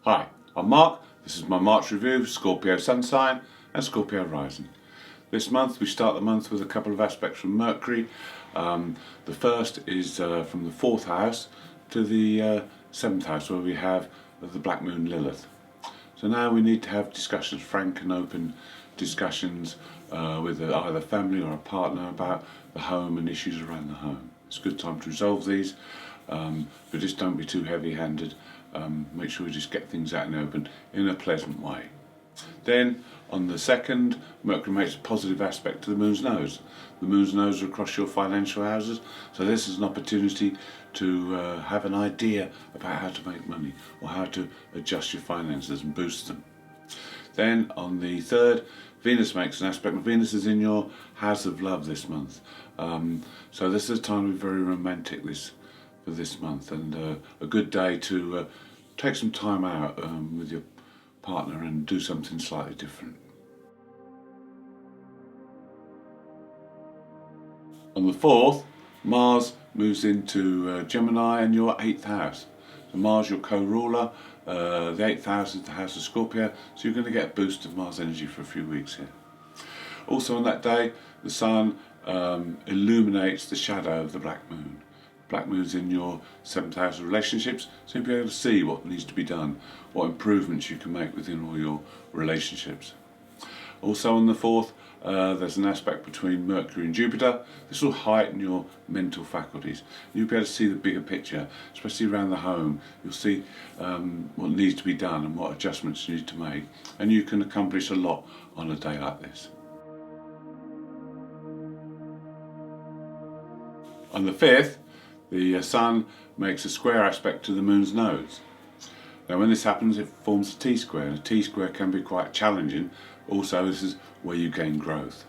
Hi, I'm Mark. This is my March review of Scorpio Sun sign and Scorpio rising. This month we start the month with a couple of aspects from Mercury. The first is from the 4th house to the 7th house, where we have the Black Moon Lilith. So now we need to have discussions, frank and open discussions with either family or a partner about the home and issues around the home. It's a good time to resolve these, but just don't be too heavy-handed. Make sure we just get things out in the open in a pleasant way. Then on the 2nd, Mercury makes a positive aspect to the Moon's nose. The Moon's nose are across your financial houses, so this is an opportunity to have an idea about how to make money or how to adjust your finances and boost them. Then on the 3rd, Venus makes an aspect. Venus is in your house of love this month, so this is a time to be very romantic for this month, and a good day to take some time out with your partner and do something slightly different. On the 4th, Mars moves into Gemini and your 8th house. So Mars, your co-ruler, the 8th house is the house of Scorpio, so you're going to get a boost of Mars energy for a few weeks here. Also on that day, the Sun illuminates the shadow of the Black Moon. Black Moon's in your 7th house of relationships, so you'll be able to see what needs to be done, what improvements you can make within all your relationships. Also on the 4th, there's an aspect between Mercury and Jupiter. This will heighten your mental faculties. You'll be able to see the bigger picture, especially around the home. You'll see what needs to be done and what adjustments you need to make, and you can accomplish a lot on a day like this. On the 5th, the Sun makes a square aspect to the Moon's nose. Now when this happens, it forms a T-square, and a T-square can be quite challenging. Also, this is where you gain growth.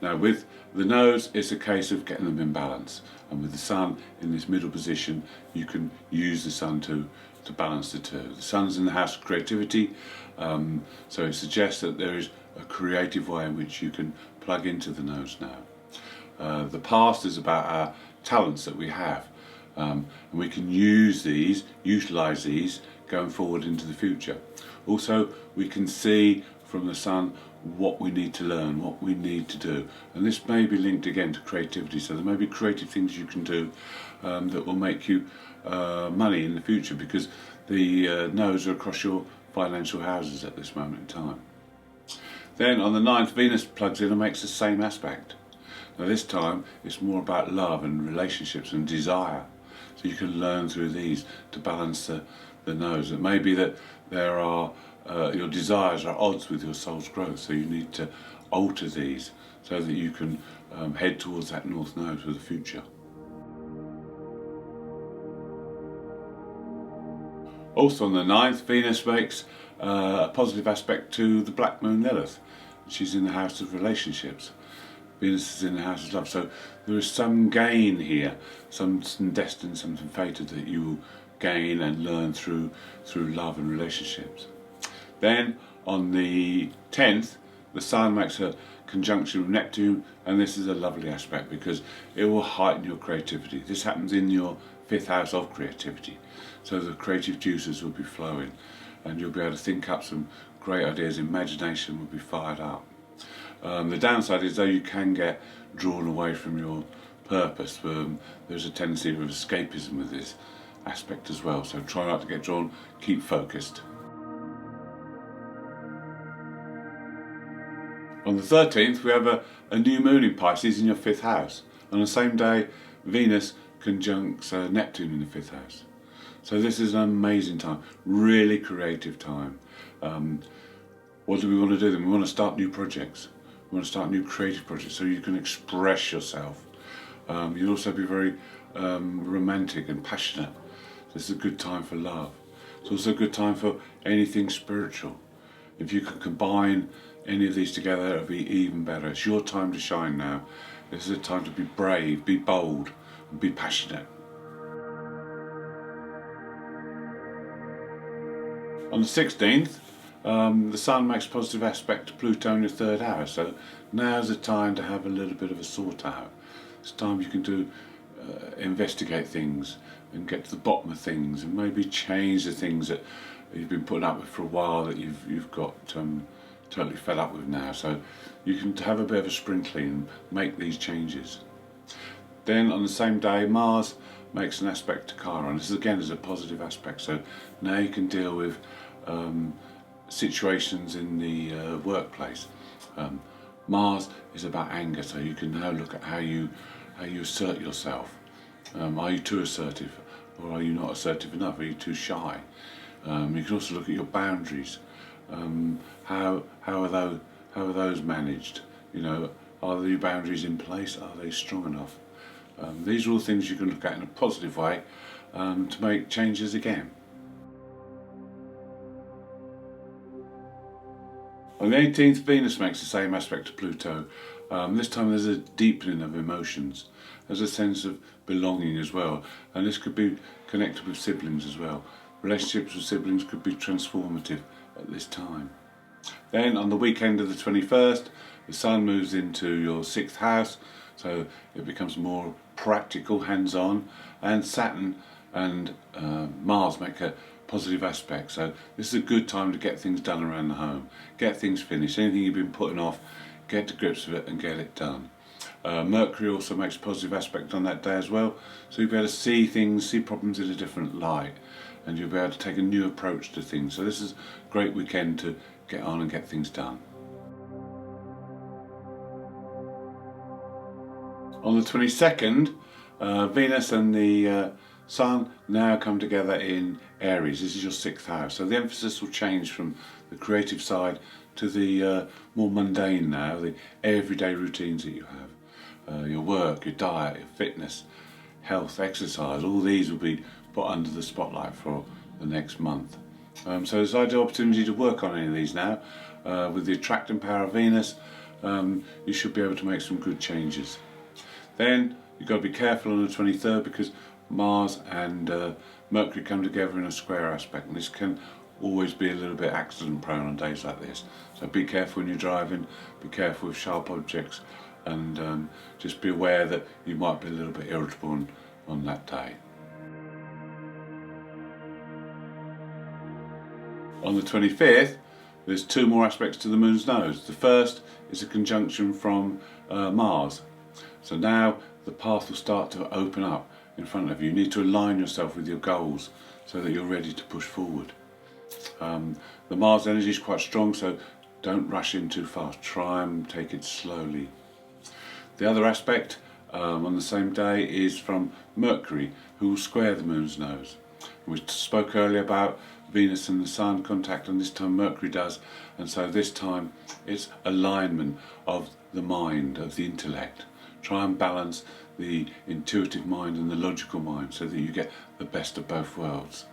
Now with the nose, it's a case of getting them in balance, and with the Sun in this middle position, you can use the Sun to balance the two. The Sun's in the house of creativity, so it suggests that there is a creative way in which you can plug into the nose now. The past is about our talents that we have, and we can utilise these going forward into the future. Also, we can see from the Sun what we need to learn, what we need to do, and this may be linked again to creativity, so there may be creative things you can do that will make you money in the future, because the nodes are across your financial houses at this moment in time. Then on the 9th, Venus plugs in and makes the same aspect. Now this time it's more about love and relationships and desire, so you can learn through these to balance the nose. It may be that there are your desires are at odds with your soul's growth, so you need to alter these so that you can head towards that north node for the future. Also on the 9th, Venus makes a positive aspect to the Black Moon Lilith. She's in the house of relationships. Venus is in the house of love, so there is some gain here, something destined, something fated that you will gain and learn through love and relationships. Then on the 10th, the Sun makes a conjunction with Neptune, and this is a lovely aspect because it will heighten your creativity. This happens in your 5th house of creativity, so the creative juices will be flowing and you'll be able to think up some great ideas. Imagination will be fired up. The downside is, though, you can get drawn away from your purpose. There's a tendency of escapism with this aspect as well, so try not to get drawn, keep focused. On the 13th, we have a new moon in Pisces in your 5th house. On the same day, Venus conjuncts Neptune in the 5th house. So this is an amazing time, really creative time. What do we want to do then? We want to start new projects. We want to start new creative projects so you can express yourself. You'll also be very romantic and passionate. This is a good time for love. It's also a good time for anything spiritual. If you can combine any of these together, it'll be even better. It's your time to shine now. This is a time to be brave, be bold, and be passionate. On the 16th, the Sun makes a positive aspect to Pluto in your 3rd house, so now's the time to have a little bit of a sort out. It's time you can investigate things and get to the bottom of things and maybe change the things that you've been putting up with for a while that you've got totally fed up with now. So you can have a bit of a spring clean and make these changes. Then on the same day, Mars makes an aspect to Chiron. This again is a positive aspect, so now you can deal with situations in the workplace. Mars is about anger, so you can now look at how you assert yourself. Are you too assertive, or are you not assertive enough? Are you too shy? You can also look at your boundaries. How are those managed? You know, are the boundaries in place? Are they strong enough? These are all things you can look at in a positive way to make changes again. On the 18th, Venus makes the same aspect to Pluto. This time there's a deepening of emotions. There's a sense of belonging as well, and this could be connected with siblings as well. Relationships with siblings could be transformative at this time. Then on the weekend of the 21st, the Sun moves into your 6th house, so it becomes more practical, hands-on, and Saturn and Mars make a positive aspect. So this is a good time to get things done around the home, get things finished. Anything you've been putting off, get to grips with it and get it done. Mercury also makes a positive aspect on that day as well, so you'll be able to see things, see problems in a different light, and you'll be able to take a new approach to things. So this is a great weekend to get on and get things done. On the 22nd, Venus and the Sun now come together in Aries. This is your 6th house, so the emphasis will change from the creative side to the more mundane now, the everyday routines that you have. Your work, your diet, your fitness, health, exercise, all these will be put under the spotlight for the next month. So there's an ideal opportunity to work on any of these now. With the attracting power of Venus, you should be able to make some good changes. Then you've got to be careful on the 23rd because Mars and Mercury come together in a square aspect, and this can always be a little bit accident prone on days like this. So be careful when you're driving, be careful with sharp objects, and just be aware that you might be a little bit irritable on that day. On the 25th, there's two more aspects to the moon's nose. The first is a conjunction from Mars. So now the path will start to open up in front of you. You need to align yourself with your goals so that you're ready to push forward. The Mars energy is quite strong, so don't rush in too fast. Try and take it slowly. The other aspect on the same day is from Mercury, who will square the moon's nose. We spoke earlier about Venus and the Sun contact, and this time Mercury does, and so this time it's alignment of the mind, of the intellect. Try and balance the intuitive mind and the logical mind so that you get the best of both worlds.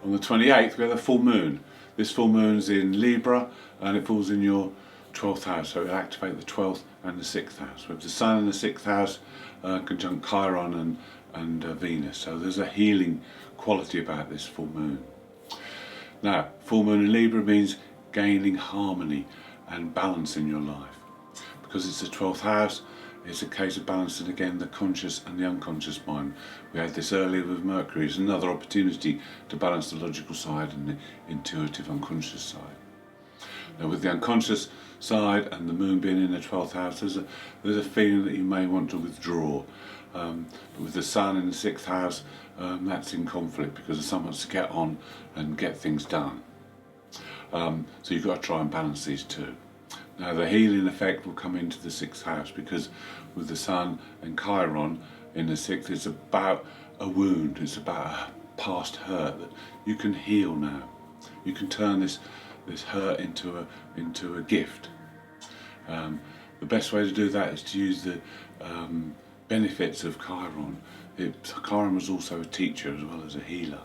On the 28th, we have a full moon. This full moon's in Libra and it falls in your 12th house, so it'll activate the 12th and the 6th house. With the Sun in the 6th house conjunct Chiron and Venus, so there's a healing quality about this full moon. Now, full moon in Libra means gaining harmony and balance in your life. Because it's the 12th house, it's a case of balancing again the conscious and the unconscious mind. We had this earlier with Mercury. It's another opportunity to balance the logical side and the intuitive unconscious side. Now with the unconscious side and the moon being in the 12th house, there's a feeling that you may want to withdraw. But with the Sun in the 6th house, that's in conflict because the Sun wants to get on and get things done. So you've got to try and balance these two. Now the healing effect will come into the 6th house because with the Sun and Chiron in the 6th, it's about a wound, it's about a past hurt that you can heal now. You can turn this hurt into a gift. The best way to do that is to use the benefits of Chiron. Chiron was also a teacher as well as a healer.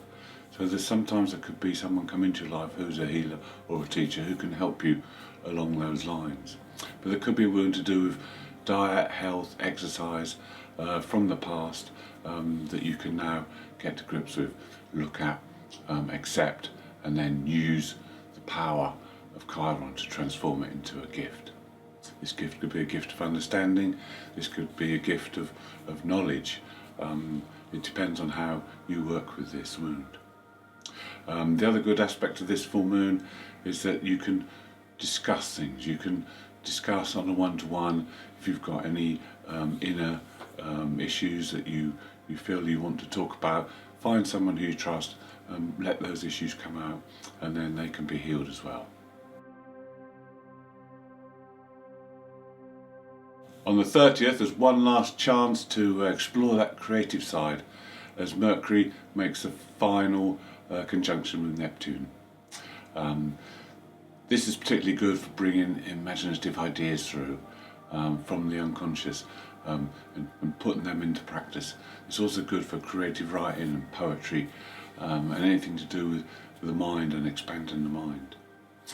So sometimes there could be someone come into your life who's a healer or a teacher who can help you along those lines. But there could be a wound to do with diet, health, exercise from the past that you can now get to grips with, look at, accept, and then use the power of Chiron to transform it into a gift. This gift could be a gift of understanding, this could be a gift of knowledge, It depends on how you work with this wound. The other good aspect of this full moon is that you can discuss things. You can discuss on a one-to-one if you've got any inner issues that you feel you want to talk about. Find someone who you trust, let those issues come out, and then they can be healed as well. On the 30th, there's one last chance to explore that creative side as Mercury makes a final conjunction with Neptune. This is particularly good for bringing imaginative ideas through from the unconscious and putting them into practice. It's also good for creative writing and poetry and anything to do with the mind and expanding the mind.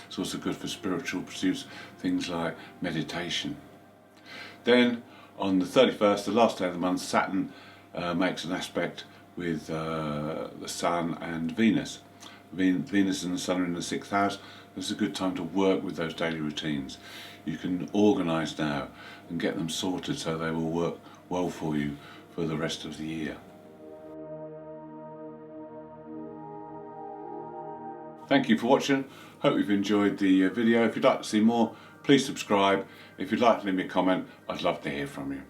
It's also good for spiritual pursuits, things like meditation. Then on the 31st, the last day of the month, Saturn makes an aspect with the Sun and Venus. Venus and the Sun are in the 6th house. This is a good time to work with those daily routines. You can organise now and get them sorted so they will work well for you for the rest of the year. Thank you for watching. Hope you've enjoyed the video. If you'd like to see more, please subscribe. If you'd like to leave me a comment, I'd love to hear from you.